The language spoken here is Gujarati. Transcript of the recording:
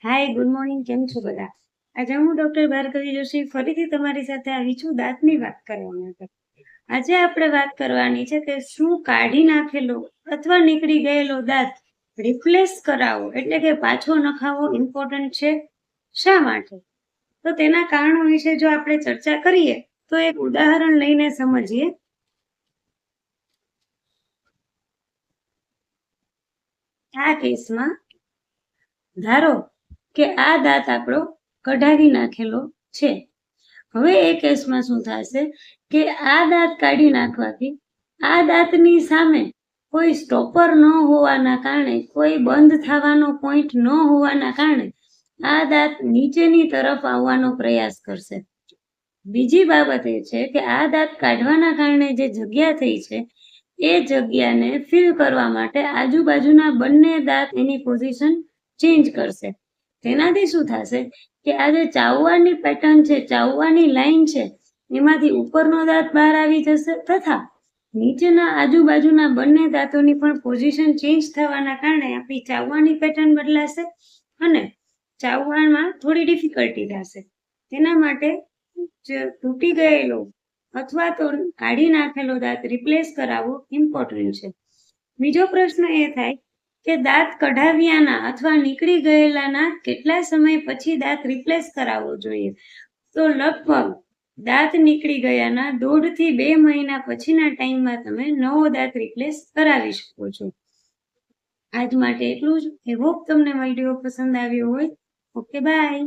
હાય, ગુડ મોર્નિંગ. કેમ છો બધા? આજે હું ડોક્ટર ભાર્ગવી જોશી ફરીથી તમારી સાથે આવી છું દાંતની વાત કરવા માટે. આજે આપણે વાત કરવાની છે કે શું કાઢી નાખેલો અથવા નીકળી ગયેલો દાંત રિપ્લેસ કરાવવો એટલે કે પાછો નખાવવો ઇમ્પોર્ટન્ટ છે. શા માટે? તો તેના કારણો વિશે જો આપણે ચર્ચા કરીએ તો એક ઉદાહરણ લઈને સમજીએ. આ કેસમાં ધારો કે આ દાંત આપણો કઢાવી નાખેલો છે. હવે એ કેસમાં શું થશે કે આ દાંત કાઢી નાખવાથી આ દાંતની સામે કોઈ સ્ટોપર ન હોવાના કારણે, કોઈ બંધ થવાનો પોઈન્ટ ન હોવાના કારણે આ દાંત નીચેની તરફ આવવાનો પ્રયાસ કરશે. બીજી બાબત એ છે કે આ દાંત કાઢવાના કારણે જે જગ્યા થઈ છે એ જગ્યાને ફિલ કરવા માટે આજુબાજુના બંને દાંત એની પોઝિશન ચેન્જ કરશે. તેનાથી શું થશે કે આ જે ચાવવાની પેટર્ન છે, ચાવવાની લાઈન છે, એમાંથી ઉપરનો દાંત બહાર આવી જશે તથા નીચેના આજુબાજુના બંને દાંતોની પણ પોઝિશન ચેન્જ થવાના કારણે આપણી ચાવવાની પેટર્ન બદલાશે અને ચાવવામાં થોડી ડિફિકલ્ટી થશે. તેના માટે તૂટી ગયેલો અથવા તો કાઢી નાખેલો દાંત રિપ્લેસ કરાવવો ઇમ્પોર્ટન્ટ છે. બીજો પ્રશ્ન એ થાય કે દાંત કઢાવ્યાના અથવા નીકળી ગયેલાના કેટલા સમય પછી દાંત રિપ્લેસ કરાવવો જોઈએ? તો લગભગ દાંત નીકળી ગયાના 1.5 થી 2 મહિના પછીના ટાઈમમાં તમે નવો દાંત રિપ્લેસ કરાવી શકો છો. આજ માટે એટલું જ. આઈ હોપ તમને વિડીયો પસંદ આવ્યો હોય. Okay, by.